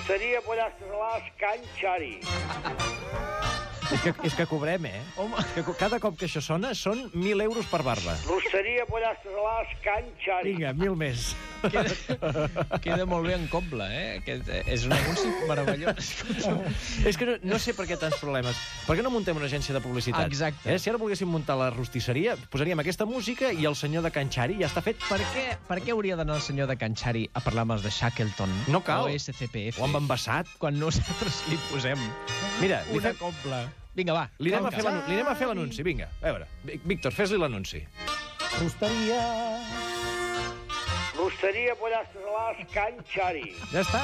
Rosteria Pollastres Salats Can Xari. És que cobrem, Home. Cada cop que això sona són 1.000 euros per barba. Rosteria Pollastres Salats Can Xari. Vinga, 1.000 més. Queda molt bé en coble, Aquest és un anunci meravellós. És que no sé per què tants problemes. Per què no muntem una agència de publicitat? Exacte. Si ara volguéssim muntar la rostisseria, posaríem aquesta música i el senyor de Can Xari ja està fet. Per què hauria d'anar el senyor de Can Xari a parlar amb els de Shackleton? No cal. O SCPF? O amb envasat. Quan nosaltres li posem Mira, una cobla. Vinga, va. Li anem a fer l'anunci, vinga. A veure, Víctor, fes-li l'anunci. Rosteria Pollastres Salats Can Xari. Ja està.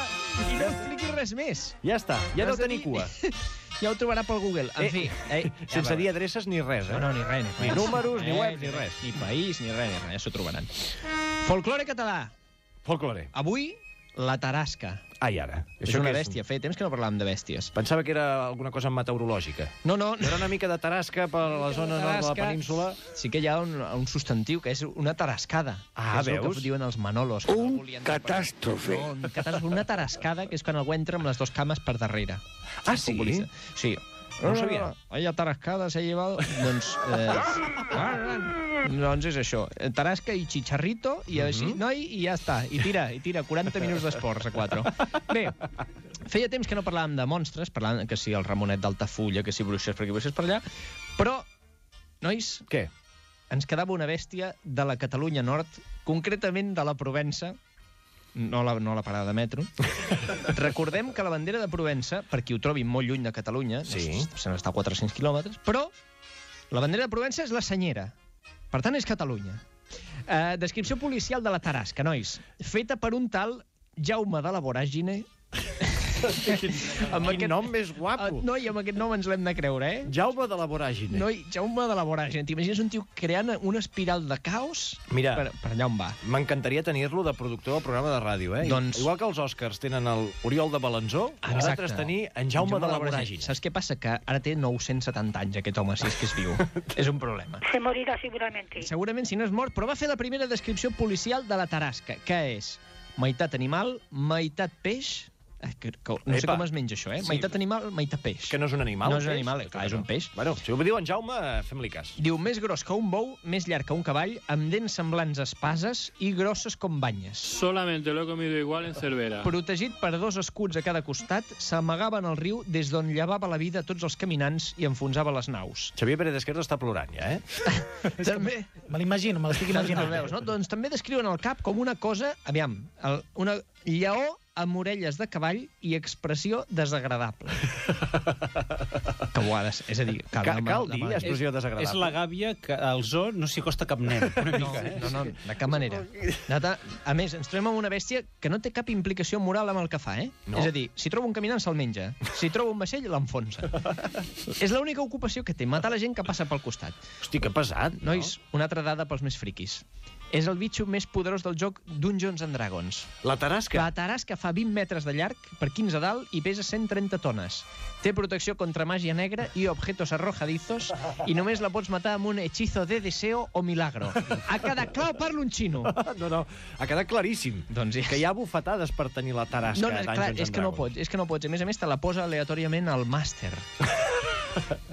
I no expliquis res més. Ja està, ja deu tenir cua. Ja ho trobarà pel Google. En fi. Sense dir adreces ni res, No, ni res. Ni números, ni web, ni res. Ni país, ni res, ja s'ho trobaran. Folklore català. Folklore. Avui, la tarasca. Ai, ara. És una bèstia. Feia temps que no parlàvem de bèsties. Pensava que era alguna cosa meteorològica. No. Era una mica de tarasca per la zona de la península. Sí que hi ha un substantiu, que és una tarascada. Ah, que és veus? el que diuen els manolos. Catàstrofe. Una tarascada, que és quan algú entra amb les dues cames per darrere. Ah, sí? Sí. No ho sabia. Ella tarascada s'ha llevado... Doncs és això. Tarasca i chicharrito, i així, noi, i ja està. I tira. 40 minuts d'esports a 4. Bé, feia temps que no parlàvem de monstres, parlàvem que si el Ramonet d'Altafulla, que si bruixes per aquí, bruixes per allà, però, nois... Què? Ens quedava una bèstia de la Catalunya Nord, concretament de la Provença, no la parada de metro. Recordem que la bandera de Provença, per qui ho trobi molt lluny de Catalunya, sí. Se n'està a 400 quilòmetres, però la bandera de Provença és la Senyera. Per tant, és Catalunya. Descripció policial de la tarasca, nois. Feta per un tal Jaume de la Voràgine. Quin nom més guapo. Noi, amb aquest nom ens l'hem de creure, Jaume de la Voràgine. Noi, Jaume de la Voràgine. T'imagines un tio creant una espiral de caos? Mira, per allà on va. M'encantaria tenir-lo de productor al programa de ràdio, Doncs... Igual que els Oscars tenen el Oriol de Balanzó, nosaltres tenir en Jaume de la Voràgine. Saps què passa? Que ara té 970 anys, aquest home, si és que és viu. És un problema. Se morirà segurament. Segurament, si no és mort, però va fer la primera descripció policial de la tarasca, que és meitat animal, meitat peix... No sé com es menja això, Sí. Meitat animal, meitat peix. Que no és un animal. No és un animal, clar, és un peix. Bueno, si ho diu en Jaume, fem-li cas. Diu, més gros que un bou, més llarg que un cavall, amb dents semblants a espases i grosses com banyes. Solamente lo he comido igual en Cervera. Protegit per 2 escuts a cada costat, s'amagava en el riu des d'on llevava la vida a tots els caminants i enfonsava les naus. Xavier Pérez Esquerdo està plorant, ja, També... Me l'imagino, me l'estic imaginant. Veus, no? Doncs també descriuen el cap com una cosa... Aviam, una lleó amb orelles de cavall i expressió desagradable. Que boades, és a dir... Cal dir expressió desagradable. És la gàbia que al zoo no s'hi acosta cap nen. Una mica, No, de cap manera. A més, ens trobem amb una bèstia que no té cap implicació moral amb el que fa, No. És a dir, si troba un caminant se'l menja, si troba un vaixell l'enfonsa. És l'única ocupació que té, matar la gent que passa pel costat. Hosti, que pesat, Nois, una altra dada pels més friquis. És el bitxo més poderós del joc Dungeons and Dragons. La tarasca? La tarasca fa 20 metres de llarg per 15 de dalt i pesa 130 tones. Té protecció contra màgia negra i objetos arrojadizos i només la pots matar amb un hechizo de deseo o milagro. Ha quedat clar o parlo un xino? No, ha quedat claríssim. Doncs que hi ha bufetades per tenir la tarasca. No, clar, és que no pots. A més, te la posa aleatòriament al màster.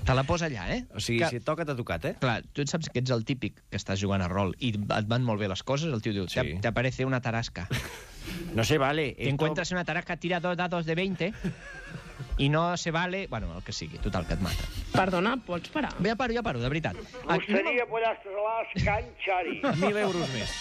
Te la posa allà, O sigui, si et toca, t'ha tocat, Clar, tu saps que ets el típic que estàs jugant a rol i et van molt bé les coses, el tio diu, Sí. te aparece una tarasca. No se vale. Te encuentras una tarasca, tira 2 dados de 20 i no se vale... Bueno, el que sigui, total, que et mata. Perdona, pots parar? Ja paro, de veritat. Rosteria Pollastres Salats Can Xari. 1.000 euros més.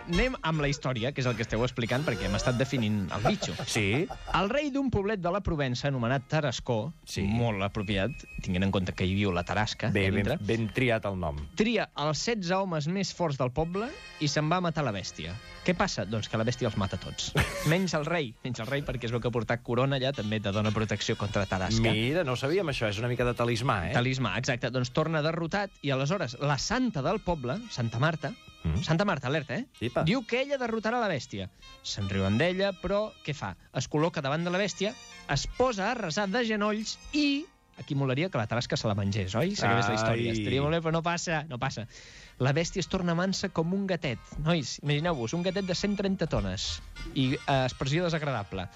Anem amb la història, que és el que esteu explicant, perquè hem estat definint el bitxo. Sí. El rei d'un poblet de la Provença, anomenat Tarascó, Sí. molt apropiat, tinguent en compte que hi viu la tarasca, Bé, dintre, ben triat el nom. tria els 16 homes més forts del poble i se'n va matar la bèstia. Què passa? Doncs que la bèstia els mata tots. Menys el rei, perquè es veu que ha portat corona allà, també te dona protecció contra tarasca. Mira, no ho sabíem, això. És una mica de talismà, Talismà, exacte. Doncs torna derrotat i aleshores la santa del poble, Santa Marta, Santa Marta, alerta, Epa. diu que ella derrotarà la bèstia. Se'n riuen d'ella, però què fa? Es col·loca davant de la bèstia, es posa a resar de genolls i... Aquí molaria que la tarasca se la mengés, oi? S'acabés la història. Estaria molt bé, però no passa. La bèstia es torna mansa com un gatet. Nois, imagineu-vos, un gatet de 130 tones i expressió desagradable.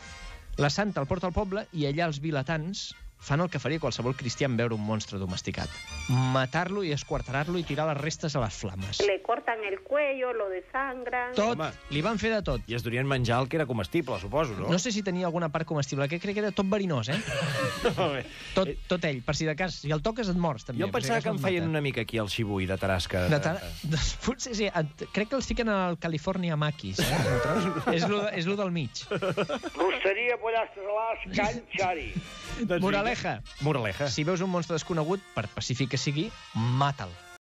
La santa el porta al poble i allà els vilatans fan el que faria qualsevol cristià en veure un monstre domesticat. Matar-lo i esquarterar-lo i tirar les restes a les flames. Le cortan el cuello, lo desangran. Tot, Home. li van fer de tot. I es durien menjar el que era comestible, suposo, no? No sé si tenia alguna part comestible, que crec que era tot verinós, eh? Tot ell, per si de cas. Si el toques et mors, també. Jo em pensava que en feien una mica aquí al Xibui, de Tarasca. Doncs potser sí. Crec que els fiquen al California Maquis, eh? És lo del mig. L'hosteria Pollastre Salàs, Can Xari. Moraleja. Moraleja. Si veus un monstre desconegut, per pacífic que sigui, mata'l.